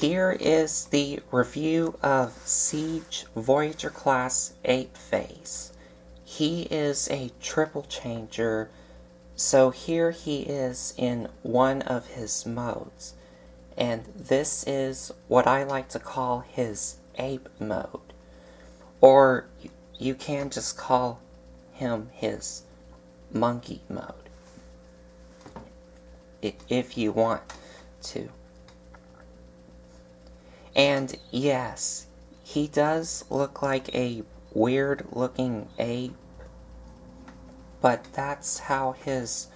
Here is the review of Siege Voyager Class Ape Face. He is a triple changer, so here he is in one of his modes. And this is what I like to call his ape mode. Or you can just call him his monkey mode, if you want to. And yes, he does look like a weird looking ape, but that's how his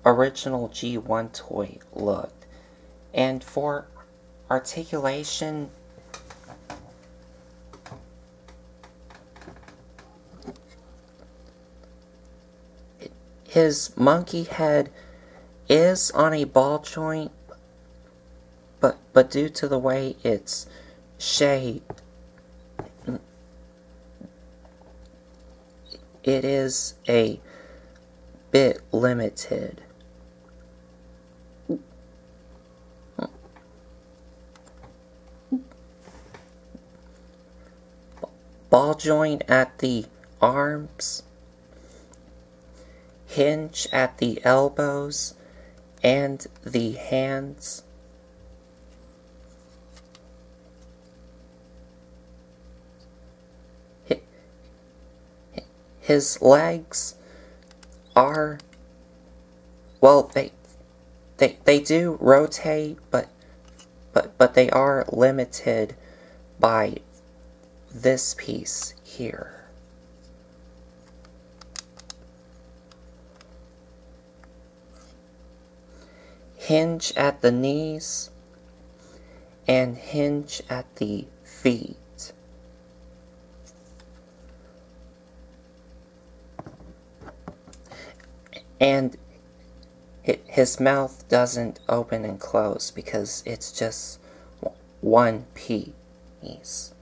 original G1 toy looked. And for articulation, his monkey head is on a ball joint, but due to the way it's shaped, it is a bit limited. Ball joint at the arms, hinge at the elbows and the hands. His legs are, well, they do rotate, but they are limited by this piece here. Hinge at the knees and hinge at the feet. And his mouth doesn't open and close because it's just one piece.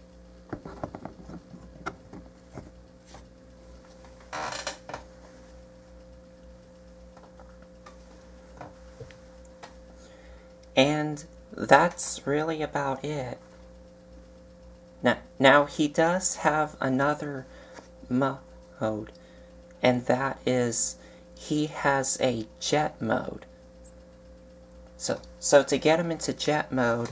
And that's really about it. Now he does have another mode, and that is he has a jet mode. So to get him into jet mode,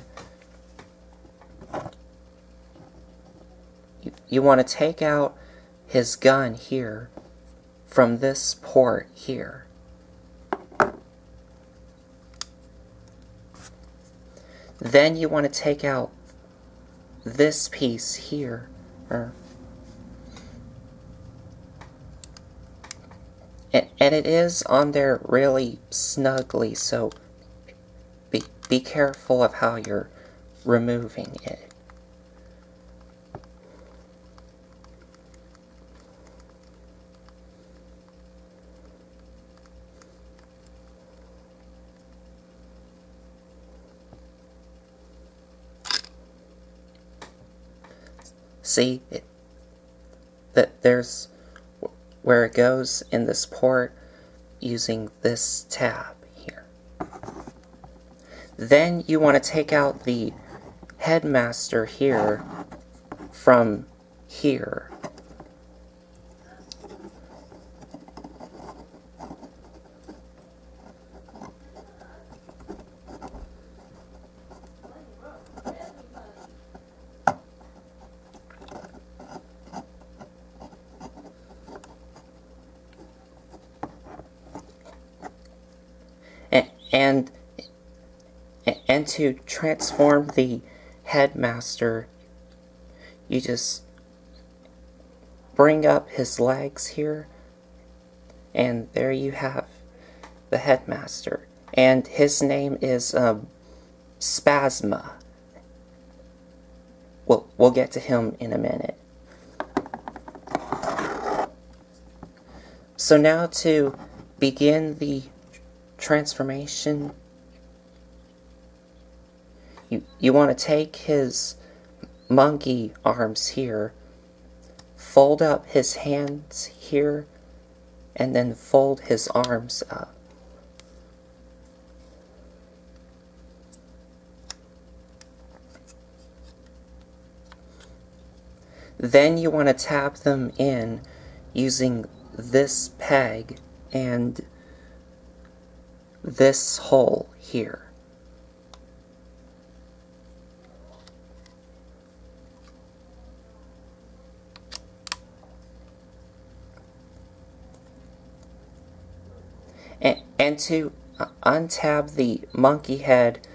you want to take out his gun here from this port here. Then you want to take out this piece here. And it is on there really snugly, so be careful of how you're removing it. See, that there's where it goes in this port using this tab here. Then you want to take out the headmaster here from here. And to transform the headmaster, you just bring up his legs here, and there you have the headmaster. And his name is Spasma. We'll get to him in a minute. So now to begin the transformation, you want to take his monkey arms here, fold up his hands here, and then fold his arms up. Then you want to tab them in using this peg and this hole here. And to untab the monkey head,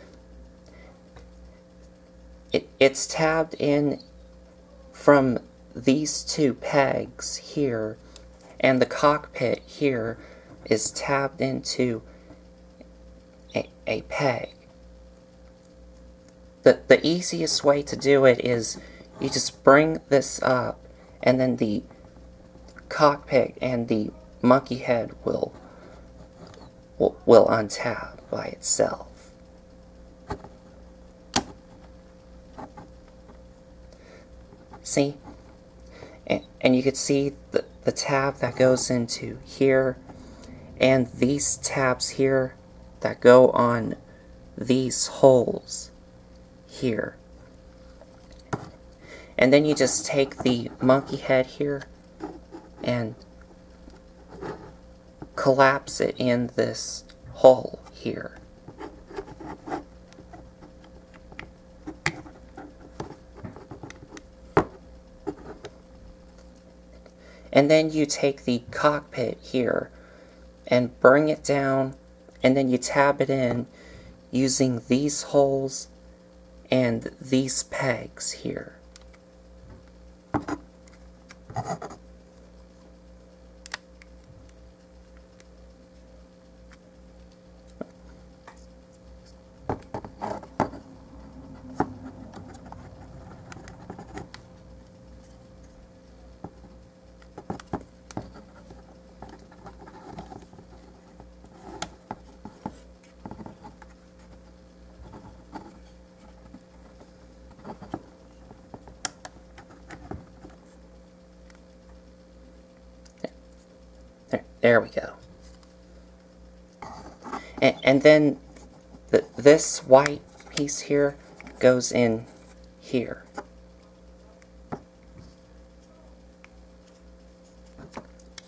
it's tabbed in from these two pegs here, and the cockpit here is tabbed into a peg. The easiest way to do it is you just bring this up, and then the cockpit and the monkey head will untab by itself. See? And you can see the tab that goes into here, and these tabs here that go on these holes here. And then you just take the monkey head here and collapse it in this hole here. And then you take the cockpit here and bring it down, and then you tab it in using these holes and these pegs here. There we go. And then this white piece here goes in here.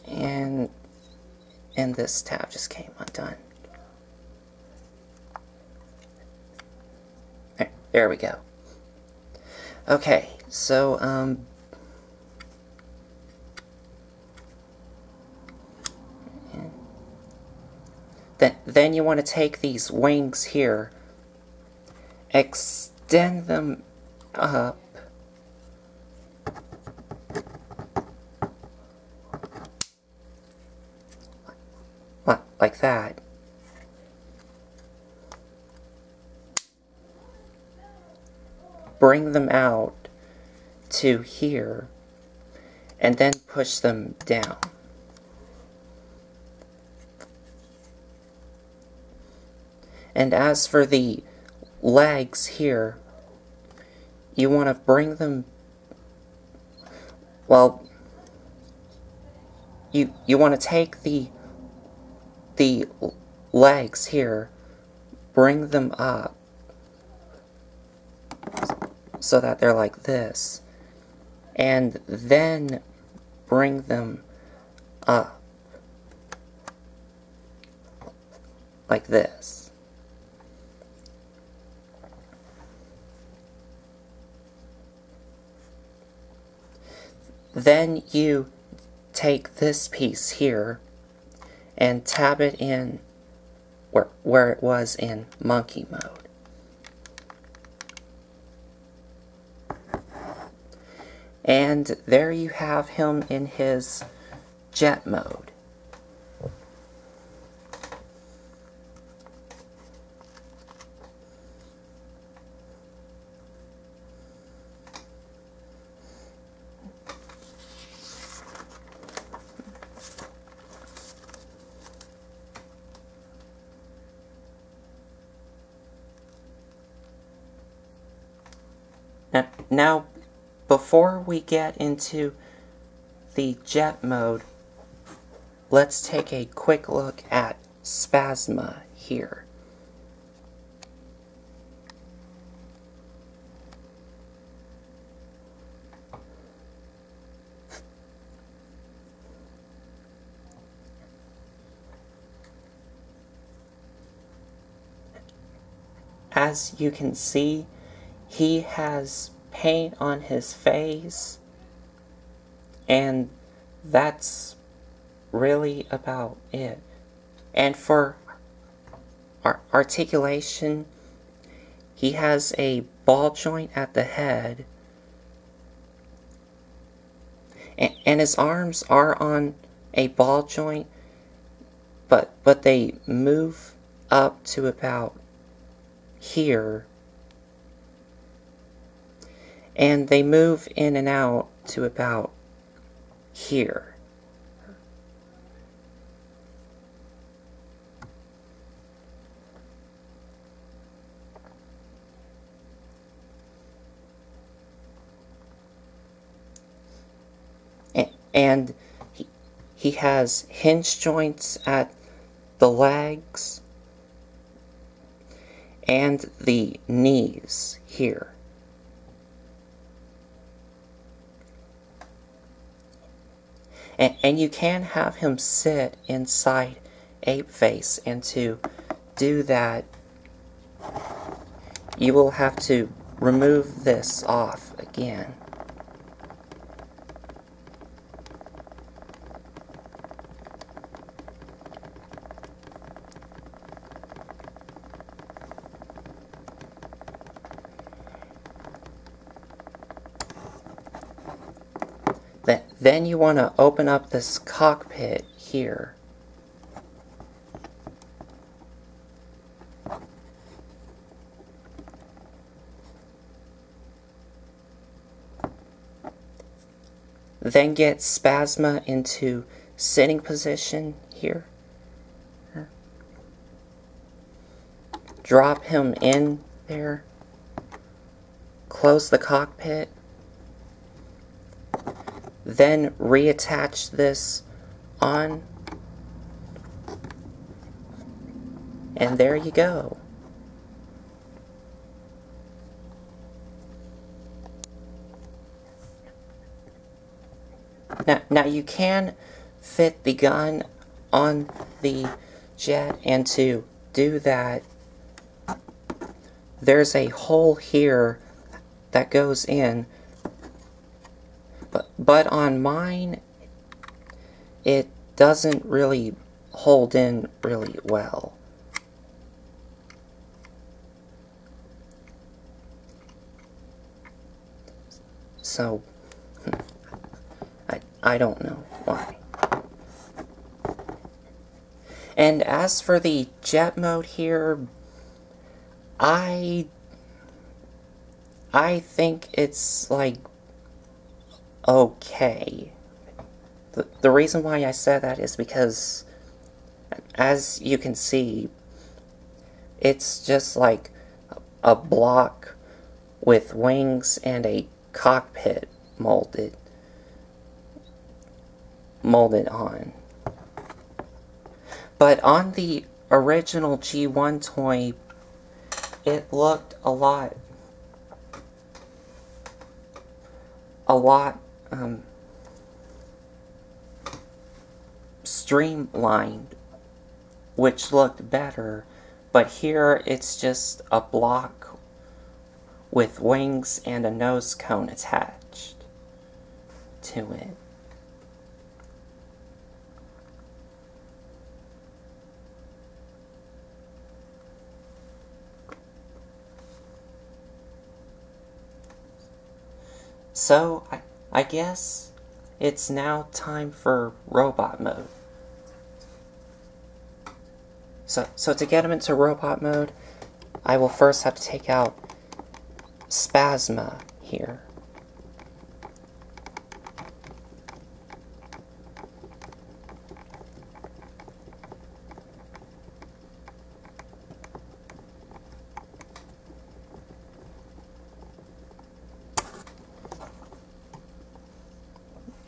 And this tab just came undone. There we go. Okay, so then you want to take these wings here, extend them up, like that. Bring them out to here, and then push them down. And as for the legs here, you want to bring them, well, you want to take the legs here, bring them up so that they're like this, and then bring them up like this. Then you take this piece here and tab it in where it was in monkey mode. And there you have him in his jet mode. Now, before we get into the jet mode, let's take a quick look at Spasma here. as you can see, he has paint on his face, and that's really about it. And for articulation, he has a ball joint at the head, and his arms are on a ball joint, but they move up to about here, and they move in and out to about here. And he has hinge joints at the legs and the knees here. And you can have him sit inside Ape Face, and to do that, you will have to remove this off again. Then you want to open up this cockpit here. Then get Spazma into sitting position here. Drop him in there. Close the cockpit. Then reattach this on, and there you go. Now you can fit the gun on the jet, and to do that, there's a hole here that goes in. But on mine, it doesn't really hold in really well. So, I don't know why. And as for the jet mode here, I think it's like okay. The reason why I said that is because, as you can see, it's just like a block with wings and a cockpit molded on. But on the original G1 toy, it looked a lot streamlined, which looked better, but here it's just a block with wings and a nose cone attached to it. So, I guess it's now time for robot mode. So to get him into robot mode, I will first have to take out Spazma here.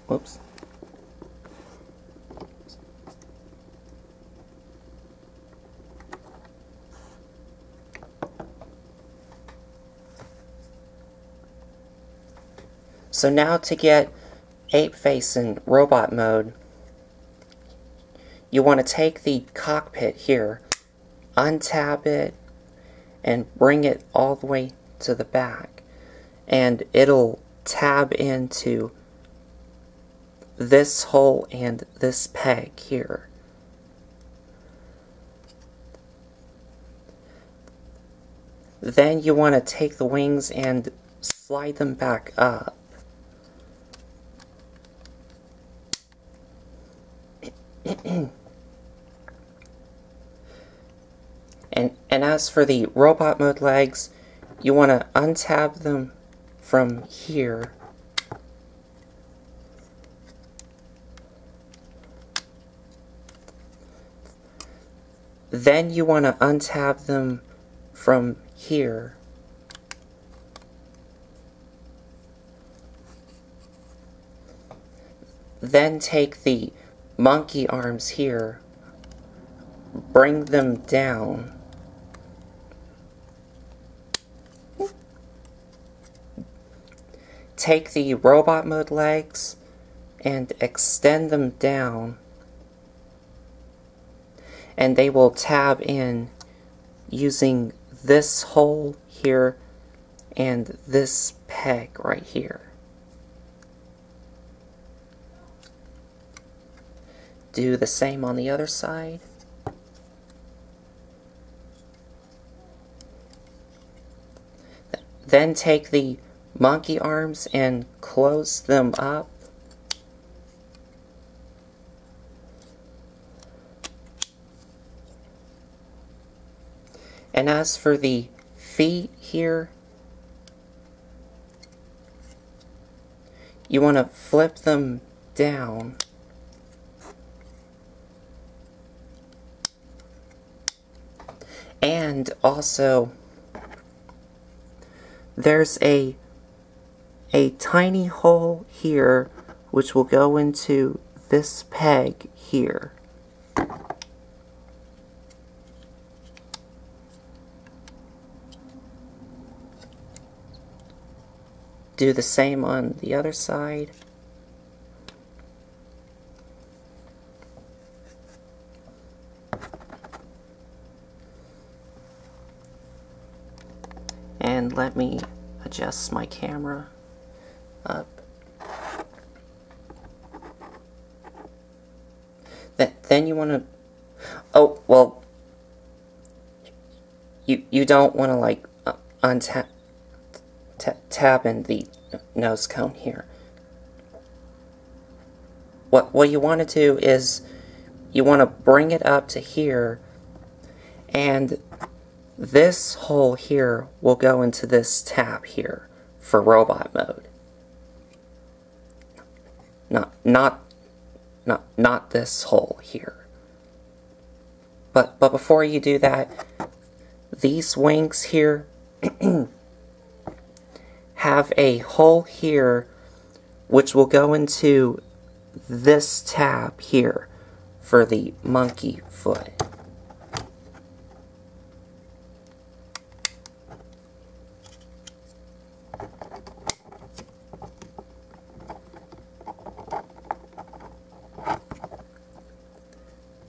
Whoops. So now to get Ape Face in robot mode, you want to take the cockpit here, untab it, and bring it all the way to the back, and it'll tab into this hole and this peg here. Then you want to take the wings and slide them back up. And as for the robot mode legs, you want to untab them from here. Then you want to untab them from here. Then take the monkey arms here, bring them down. Take the robot mode legs and extend them down, and they will tab in using this hole here and this peg right here. Do the same on the other side. Then take the monkey arms and close them up. And as for the feet here, you want to flip them down. And also, there's a tiny hole here which will go into this peg here. Do the same on the other side. And let me adjust my camera up. Then you want to, oh, well, you don't want to like tab in the nose cone here. What you want to do is you want to bring it up to here, and this hole here will go into this tab here for robot mode. Not this hole here. But before you do that, these wings here have a hole here which will go into this tab here for the monkey foot.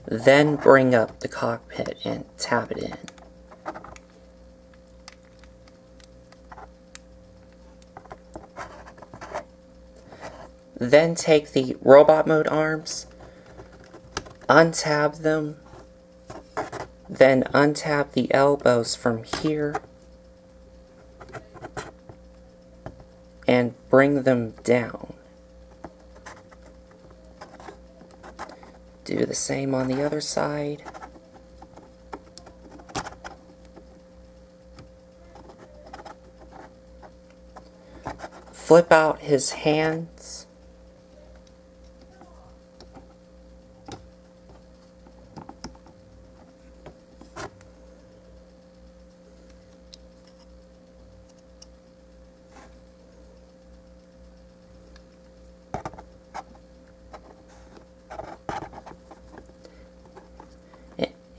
Then bring up the cockpit and tab it in. Then take the robot mode arms, untab them, then untab the elbows from here, and bring them down. Do the same on the other side. Flip out his hands.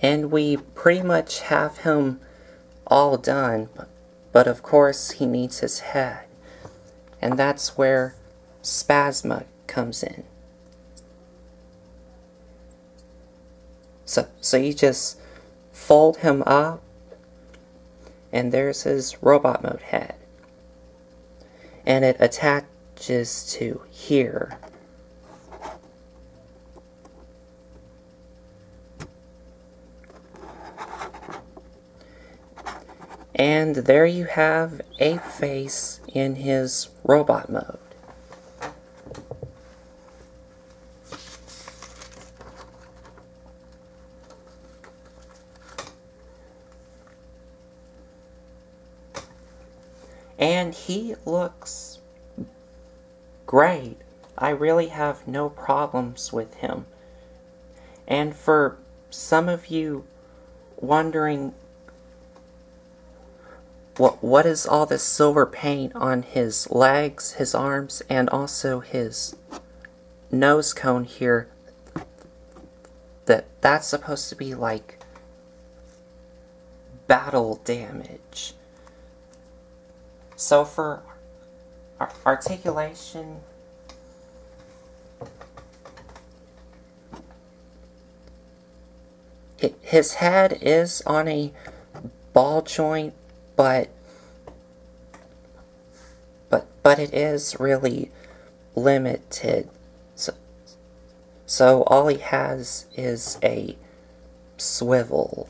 And we pretty much have him all done, but of course he needs his head. And that's where Spazma comes in. So you just fold him up And there's his robot mode head. And it attaches to here. And there you have Apeface in his robot mode. And he looks great. I really have no problems with him. And for some of you wondering, what is all this silver paint on his legs, his arms, and also his nose cone here? That's supposed to be like battle damage. So for articulation, his head is on a ball joint, but it is really limited. So all he has is a swivel.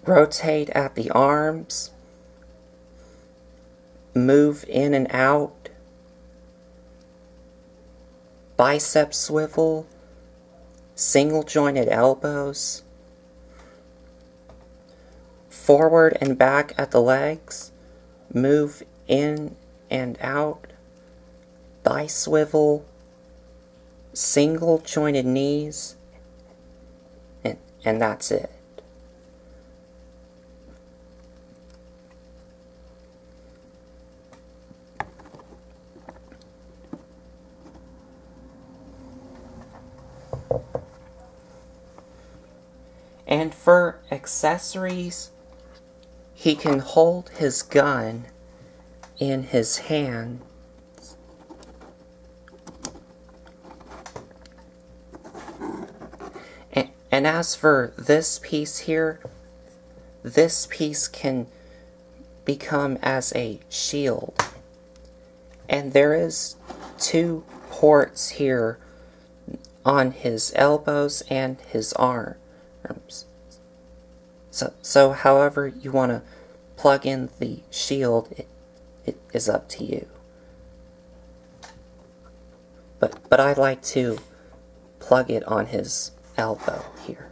Rotate at the arms, move in and out, bicep swivel, single jointed elbows, forward and back at the legs, move in and out, bi-swivel, single jointed knees, and that's it. And for accessories, he can hold his gun in his hand. And as for this piece here, this piece can become as a shield. And there is 2 ports here on his elbows and his arms. So however you want to plug in the shield, it is up to you. But I like to plug it on his elbow here.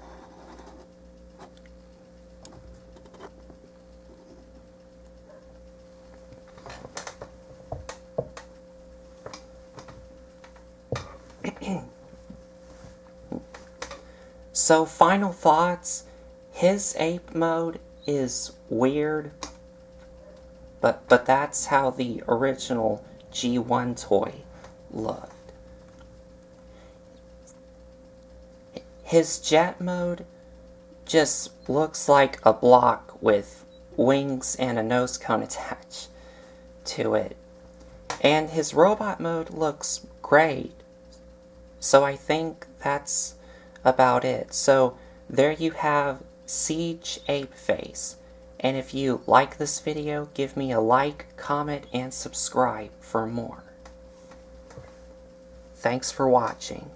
So, final thoughts. His ape mode is weird, but that's how the original G1 toy looked. His jet mode just looks like a block with wings and a nose cone attached to it. And his robot mode looks great. So I think that's about it. So there you have Siege Apeface. And if you like this video, give me a like, comment, and subscribe for more. Thanks for watching.